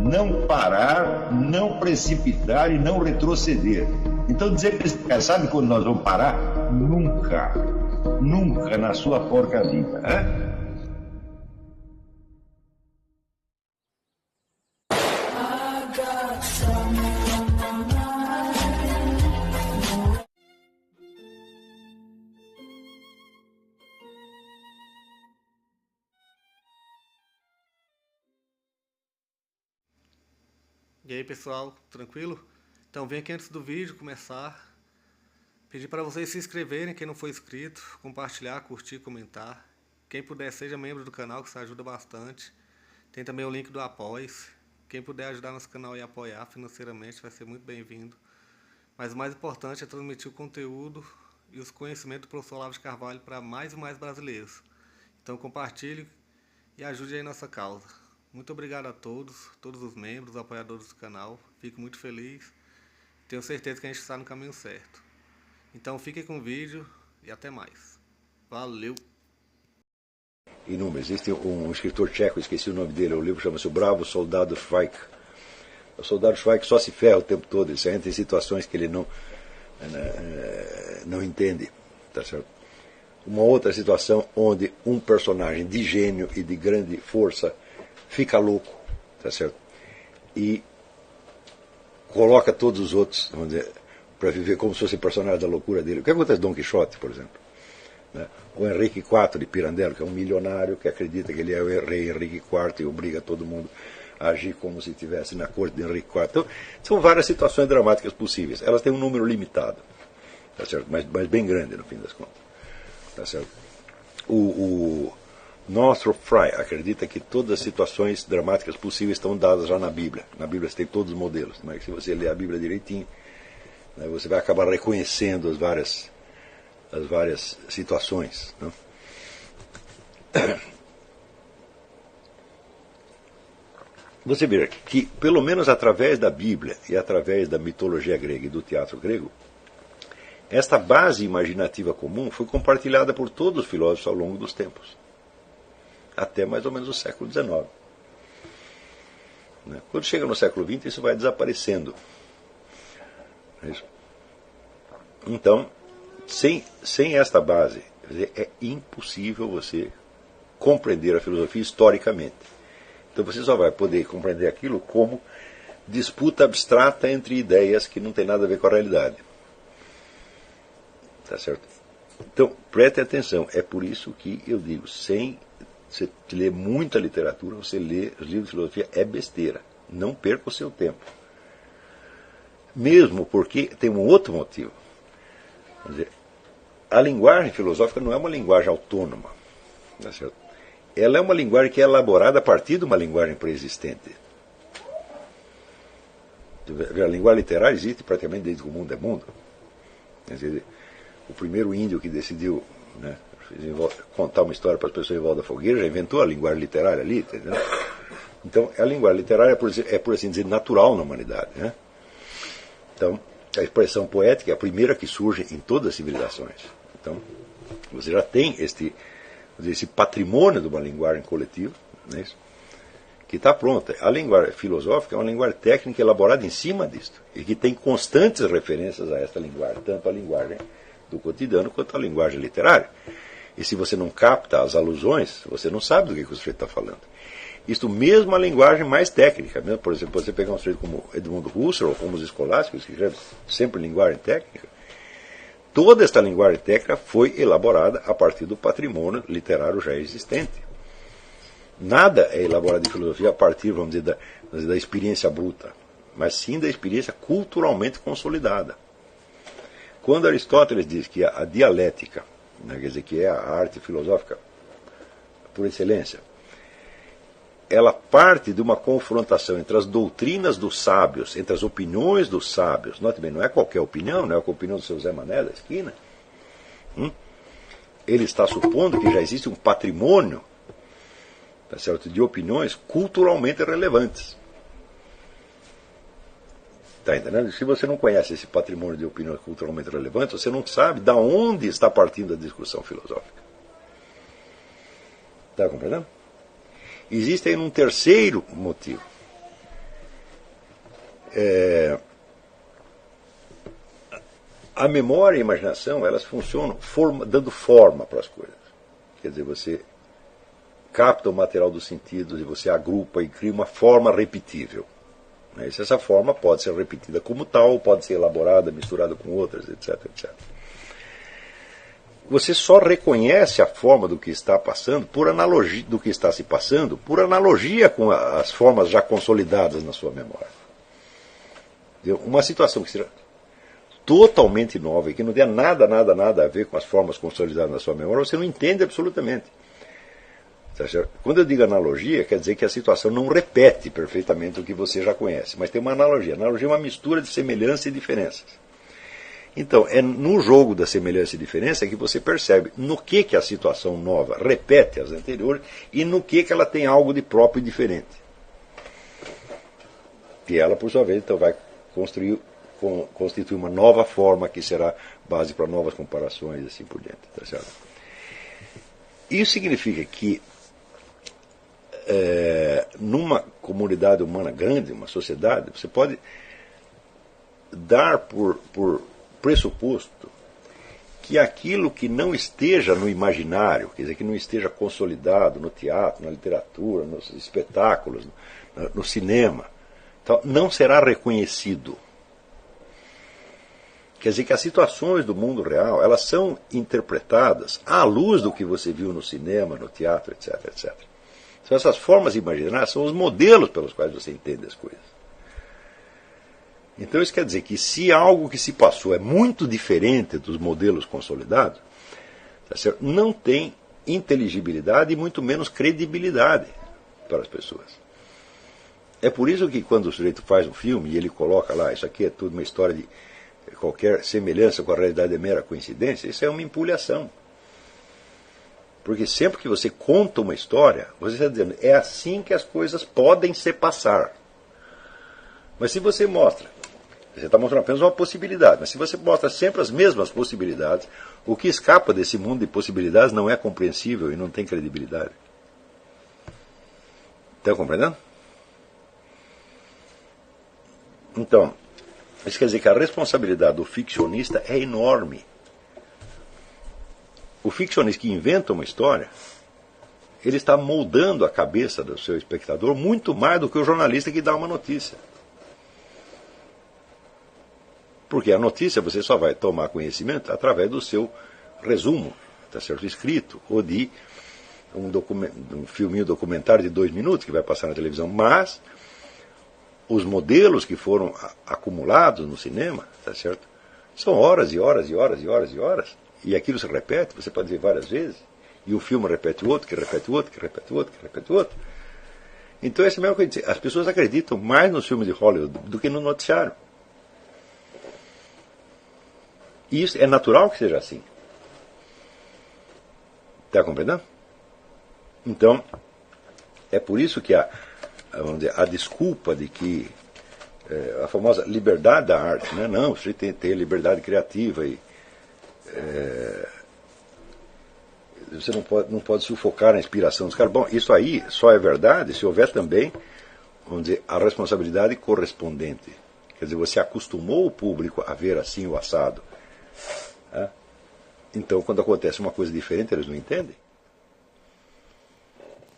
não parar, não precipitar e não retroceder. Então dizer para esse cara, sabe quando nós vamos parar? Nunca. Nunca na sua porca vida. Né? E aí pessoal, tranquilo? Então vem aqui antes do vídeo começar, pedir para vocês se inscreverem, quem não for inscrito, compartilhar, curtir, comentar. Quem puder seja membro do canal, que isso ajuda bastante. Tem também o link do Apoia-se. Quem puder ajudar nosso canal e apoiar financeiramente vai ser muito bem-vindo. Mas o mais importante é transmitir o conteúdo e os conhecimentos do professor Olavo de Carvalho para mais e mais brasileiros. Então compartilhe e ajude aí nossa causa. Muito obrigado a todos os membros, apoiadores do canal. Fico muito feliz. Tenho certeza que a gente está no caminho certo. Então fiquem com o vídeo e até mais. Valeu! Inúmeros. Existe um escritor tcheco, esqueci o nome dele, o livro chama-se O Bravo Soldado Schweik. O soldado Schweik só se ferra o tempo todo, ele entra em situações que ele não entende. Tá certo? Uma outra situação onde um personagem de gênio e de grande força fica louco, tá certo? E coloca todos os outros, vamos dizer, para viver como se fosse personagem da loucura dele. O que acontece com Dom Quixote, por exemplo? Né? O Henrique IV de Pirandello, que é um milionário que acredita que ele é o rei Henrique IV e obriga todo mundo a agir como se estivesse na corte de Henrique IV. Então, são várias situações dramáticas possíveis. Elas têm um número limitado, tá certo? Mas bem grande, no fim das contas. Tá certo? O Northrop Frye acredita que todas as situações dramáticas possíveis estão dadas já na Bíblia. Na Bíblia você tem todos os modelos. Mas se você ler a Bíblia direitinho, né, você vai acabar reconhecendo as várias situações. Né? Você vê que, pelo menos através da Bíblia e através da mitologia grega e do teatro grego, esta base imaginativa comum foi compartilhada por todos os filósofos ao longo dos tempos. Até mais ou menos o século XIX. Quando chega no século XX, isso vai desaparecendo. Então, sem esta base, é impossível você compreender a filosofia historicamente. Então você só vai poder compreender aquilo como disputa abstrata entre ideias que não tem nada a ver com a realidade. Tá certo? Então, preste atenção. É por isso que eu digo, sem você ler muita literatura, você lê os livros de filosofia, é besteira. Não perca o seu tempo. Mesmo porque tem um outro motivo. Quer dizer, a linguagem filosófica não é uma linguagem autônoma. Tá certo? Ela é uma linguagem que é elaborada a partir de uma linguagem pré-existente. A linguagem literária existe praticamente desde que o mundo é mundo. Quer dizer, o primeiro índio que decidiu, né, contar uma história para as pessoas em volta da fogueira já inventou a linguagem literária ali, entendeu? Então, a linguagem literária é, por assim dizer, natural na humanidade. Né? Então, a expressão poética é a primeira que surge em todas as civilizações. Então, você já tem esse patrimônio de uma linguagem coletiva, né, que está pronta. A linguagem filosófica é uma linguagem técnica elaborada em cima disto, e que tem constantes referências a esta linguagem, tanto a linguagem do cotidiano quanto a linguagem literária. E se você não capta as alusões, você não sabe do que o sujeito está falando. Isto mesmo a linguagem mais técnica. Mesmo, por exemplo, você pegar um sujeito como Edmundo Husserl, ou como os escolásticos, que escrevem sempre linguagem técnica, toda esta linguagem técnica foi elaborada a partir do patrimônio literário já existente. Nada é elaborado em filosofia a partir, vamos dizer, da experiência bruta, mas sim da experiência culturalmente consolidada. Quando Aristóteles diz que a dialética, né, quer dizer, que é a arte filosófica por excelência, ela parte de uma confrontação entre as doutrinas dos sábios, entre as opiniões dos sábios. Note bem, não é qualquer opinião, não é a opinião do seu Zé Mané da esquina. Ele está supondo que já existe um patrimônio, tá certo, de opiniões culturalmente relevantes. Está entendendo? Se você não conhece esse patrimônio de opiniões culturalmente relevantes, você não sabe de onde está partindo a discussão filosófica. Está compreendendo? Existe aí um terceiro motivo. a memória e a imaginação, elas funcionam dando forma para as coisas. Quer dizer, você capta o material dos sentidos e você agrupa e cria uma forma repetível. E se essa forma pode ser repetida como tal, pode ser elaborada, misturada com outras, etc, etc. Você só reconhece a forma do que está passando, por analogia do que está se passando, por analogia com as formas já consolidadas na sua memória. Uma situação que seja totalmente nova e que não tenha nada a ver com as formas consolidadas na sua memória, você não entende absolutamente. Quando eu digo analogia, quer dizer que a situação não repete perfeitamente o que você já conhece, mas tem uma analogia. Analogia é uma mistura de semelhança e diferenças. Então, é no jogo da semelhança e diferença que você percebe no que a situação nova repete as anteriores e no que ela tem algo de próprio e diferente. E ela, por sua vez, então, vai constituir uma nova forma que será base para novas comparações e assim por diante. Tá certo? Isso significa que numa comunidade humana grande, uma sociedade, você pode dar por pressuposto que aquilo que não esteja no imaginário, quer dizer, que não esteja consolidado no teatro, na literatura, nos espetáculos, no cinema, então, não será reconhecido. Quer dizer que as situações do mundo real, elas são interpretadas à luz do que você viu no cinema, no teatro, etc, etc. Então, essas formas imaginárias são os modelos pelos quais você entende as coisas. Então isso quer dizer que se algo que se passou é muito diferente dos modelos consolidados, tá certo? Não tem inteligibilidade e muito menos credibilidade para as pessoas. É por isso que quando o sujeito faz um filme e ele coloca lá, isso aqui é tudo uma história de qualquer semelhança com a realidade é mera coincidência, isso é uma empulhação. Porque sempre que você conta uma história, você está dizendo, é assim que as coisas podem se passar. Mas se você mostra, você está mostrando apenas uma possibilidade, mas se você mostra sempre as mesmas possibilidades, o que escapa desse mundo de possibilidades não é compreensível e não tem credibilidade. Está compreendendo? Então, isso quer dizer que a responsabilidade do ficcionista é enorme. O ficcionista que inventa uma história, ele está moldando a cabeça do seu espectador muito mais do que o jornalista que dá uma notícia. Porque a notícia você só vai tomar conhecimento através do seu resumo, está certo, escrito, ou de um filminho documentário de 2 minutos que vai passar na televisão. Mas os modelos que foram acumulados no cinema, tá certo, são horas e horas e horas e horas e horas. E aquilo se repete, você pode ver várias vezes. E o filme repete o outro, que repete o outro, que repete o outro, que repete o outro. Então, essa é a mesma coisa. As pessoas acreditam mais nos filmes de Hollywood do que no noticiário. E isso é natural que seja assim. Está compreendendo? Então, é por isso que vamos dizer, a desculpa de que a famosa liberdade da arte, né? Não, você tem que ter liberdade criativa e você não pode sufocar a inspiração dos caras. Bom, isso aí só é verdade se houver também, vamos dizer, a responsabilidade correspondente. Quer dizer, você acostumou o público a ver assim o assado. Né? Então, quando acontece uma coisa diferente, eles não entendem.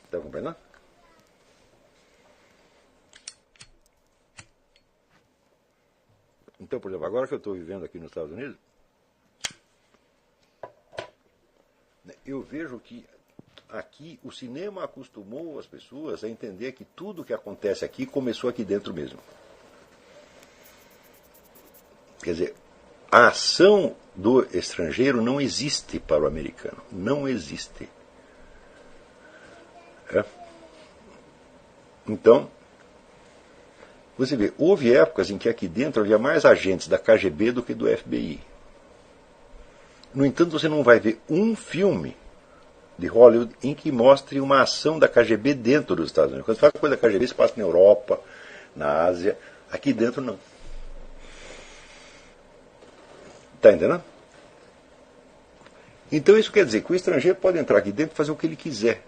Está compreendendo? Então, por exemplo, agora que eu estou vivendo aqui nos Estados Unidos, eu vejo que aqui o cinema acostumou as pessoas a entender que tudo que acontece aqui começou aqui dentro mesmo. Quer dizer, a ação do estrangeiro não existe para o americano. Não existe. Então, você vê, houve épocas em que aqui dentro havia mais agentes da KGB do que do FBI. No entanto, você não vai ver um filme de Hollywood em que mostre uma ação da KGB dentro dos Estados Unidos. Quando você faz coisa da KGB, se passa na Europa, na Ásia. Aqui dentro, não. Está entendendo? Então isso quer dizer que o estrangeiro pode entrar aqui dentro e fazer o que ele quiser.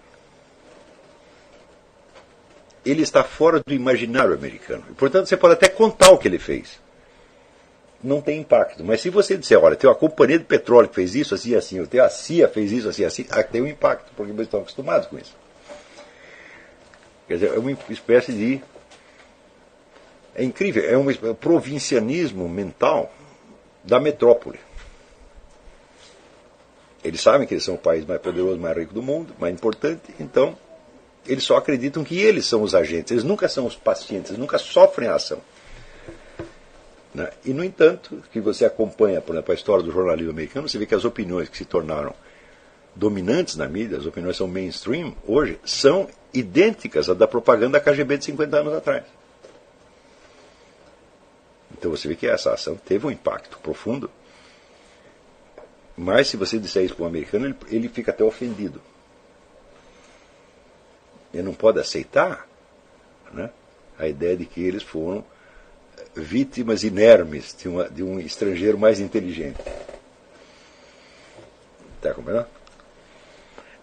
ele está fora do imaginário americano. E, portanto, você pode até contar o que ele fez. Não tem impacto. Mas se você disser, olha, tem uma companhia de petróleo que fez isso, assim, assim, tem a CIA fez isso, assim, assim, tem um impacto, porque eles estão acostumados com isso. Quer dizer, é uma espécie de... É incrível, é um provincianismo mental da metrópole. Eles sabem que eles são o país mais poderoso, mais rico do mundo, mais importante, então eles só acreditam que eles são os agentes, eles nunca são os pacientes, eles nunca sofrem a ação. Né? E, no entanto, que você acompanha, por exemplo, a história do jornalismo americano, você vê que as opiniões que se tornaram dominantes na mídia, as opiniões são mainstream, hoje, são idênticas à da propaganda KGB de 50 anos atrás. Então você vê que essa ação teve um impacto profundo, mas se você disser isso para um americano, ele fica até ofendido. Ele não pode aceitar, né, a ideia de que eles foram vítimas inermes de um estrangeiro mais inteligente. Está compreendendo?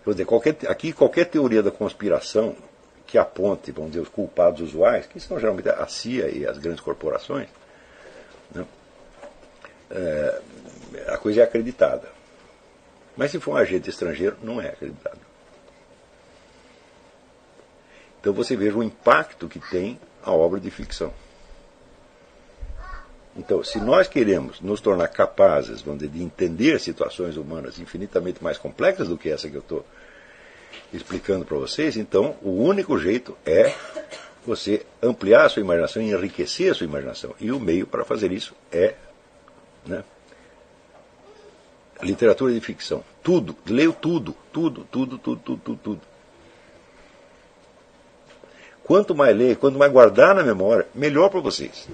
Quer dizer, qualquer teoria da conspiração que aponte, vamos dizer, os culpados usuais, que são geralmente a CIA e as grandes corporações, né, a coisa é acreditada. Mas se for um agente estrangeiro, não é acreditado. Então você veja o impacto que tem a obra de ficção. Então, se nós queremos nos tornar capazes, vamos dizer, de entender situações humanas infinitamente mais complexas do que essa que eu estou explicando para vocês, então o único jeito é você ampliar a sua imaginação e enriquecer a sua imaginação. E o meio para fazer isso é, né, literatura de ficção. Tudo, leio tudo. Quanto mais ler, quanto mais guardar na memória, melhor para vocês.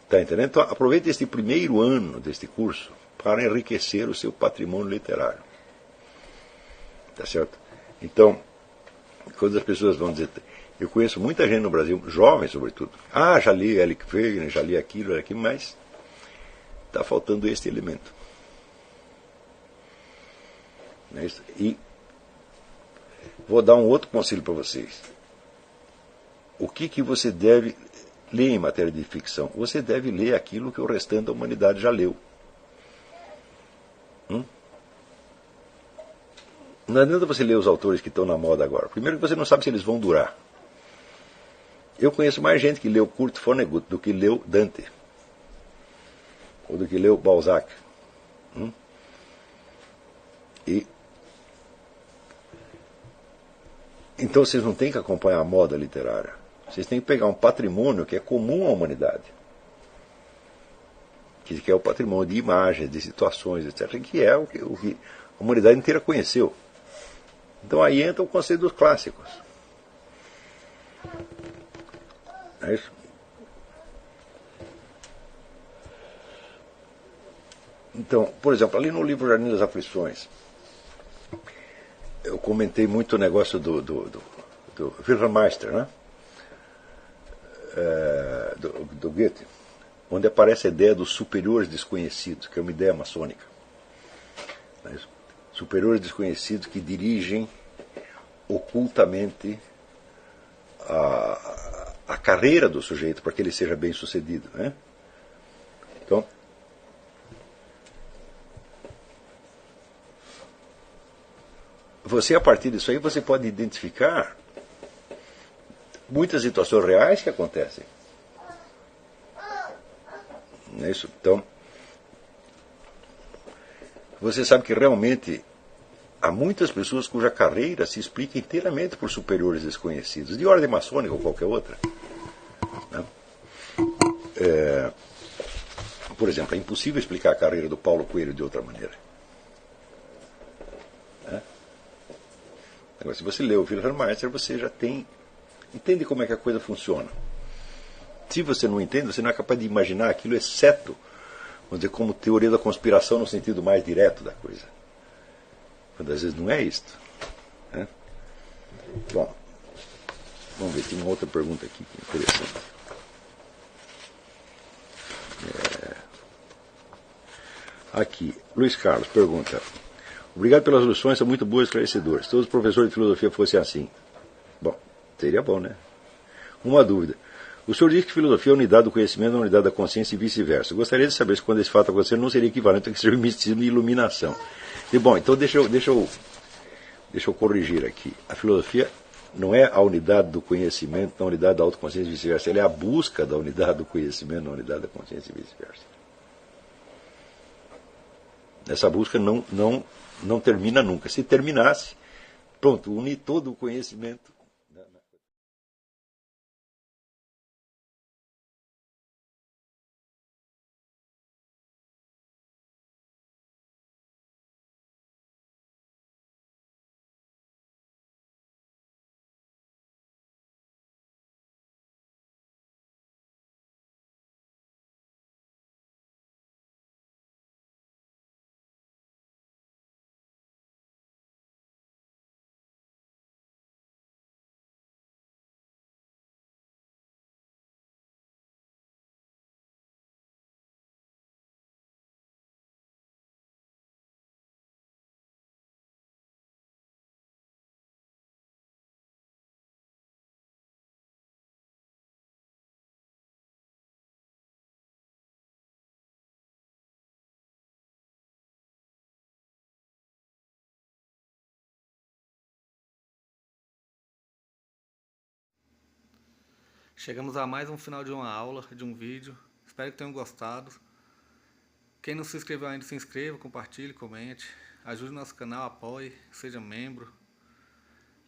Está entendendo? Então aproveite este primeiro ano deste curso para enriquecer o seu patrimônio literário. Tá certo? Então, quando as pessoas vão dizer... Eu conheço muita gente no Brasil, jovens sobretudo. Já li Eric Wegener, já li aquilo, mas está faltando este elemento. E vou dar um outro conselho para vocês. O que você deve ler em matéria de ficção? Você deve ler aquilo que o restante da humanidade já leu. Não adianta você ler os autores que estão na moda agora. Primeiro que você não sabe se eles vão durar. Eu conheço mais gente que leu Kurt Vonnegut do que leu Dante. Ou do que leu Balzac. Então vocês não têm que acompanhar a moda literária. Vocês têm que pegar um patrimônio que é comum à humanidade. Que é o patrimônio de imagens, de situações, etc. Que é o que a humanidade inteira conheceu. Então aí entra o conceito dos clássicos. É isso? Então, por exemplo, ali no livro Jardim das Aflições, eu comentei muito o negócio do Wilhelm Meister, né? Do Goethe, onde aparece a ideia dos superiores desconhecidos, que é uma ideia maçônica. É isso? Superiores desconhecidos que dirigem ocultamente a carreira do sujeito para que ele seja bem sucedido, né? Então, você, a partir disso aí, você pode identificar muitas situações reais que acontecem. Não é isso? Então, você sabe que realmente há muitas pessoas cuja carreira se explica inteiramente por superiores desconhecidos, de ordem maçônica ou qualquer outra. Né? Por exemplo, é impossível explicar a carreira do Paulo Coelho de outra maneira. Né? Agora, se você lê o Wilhelm Meister, você já entende como é que a coisa funciona. Se você não entende, você não é capaz de imaginar aquilo, exceto, vamos dizer, como teoria da conspiração no sentido mais direto da coisa. Quando às vezes não é isto. Né? Bom, vamos ver, tem uma outra pergunta aqui que é interessante. Aqui, Luiz Carlos pergunta: obrigado pelas lições, são muito boas e esclarecedoras. Se todos os professores de filosofia fossem assim. Bom, Seria bom, né? Uma dúvida. O senhor diz que filosofia é a unidade do conhecimento, a unidade da consciência e vice-versa. Eu gostaria de saber se quando esse fato acontecer não seria equivalente ao que seria misticismo e iluminação. E bom, então deixa eu corrigir aqui. A filosofia não é a unidade do conhecimento, a unidade da autoconsciência e vice-versa. Ela é a busca da unidade do conhecimento, da unidade da consciência e vice-versa. Essa busca não termina nunca. Se terminasse, pronto, unir todo o conhecimento. Chegamos a mais um final de uma aula, de um vídeo. Espero que tenham gostado. Quem não se inscreveu ainda, se inscreva, compartilhe, comente. Ajude o nosso canal, apoie, seja membro.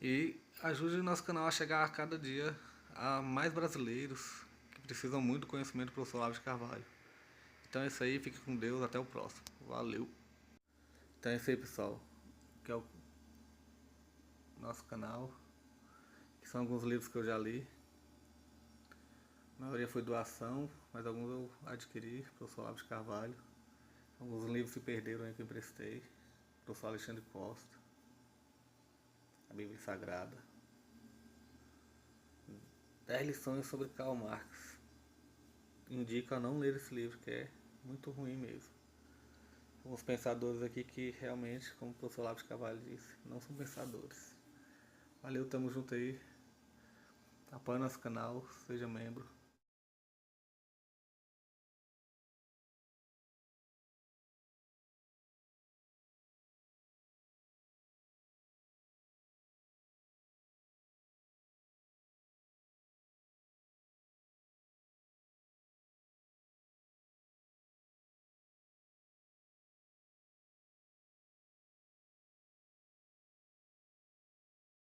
E ajude o nosso canal a chegar a cada dia a mais brasileiros que precisam muito do conhecimento do professor Olavo de Carvalho. Então é isso aí, fique com Deus, até o próximo. Valeu! Então é isso aí, pessoal. Que é o nosso canal. Que são alguns livros que eu já li. A maioria foi doação, mas alguns eu adquiri, professor Olavo de Carvalho. Alguns livros se perderam aí que eu emprestei. Professor Alexandre Costa. A Bíblia Sagrada. 10 lições sobre Karl Marx. Indico a não ler esse livro, que é muito ruim mesmo. Alguns pensadores aqui que realmente, como o professor Olavo de Carvalho disse, não são pensadores. Valeu, tamo junto aí. Apoie nosso canal, seja membro.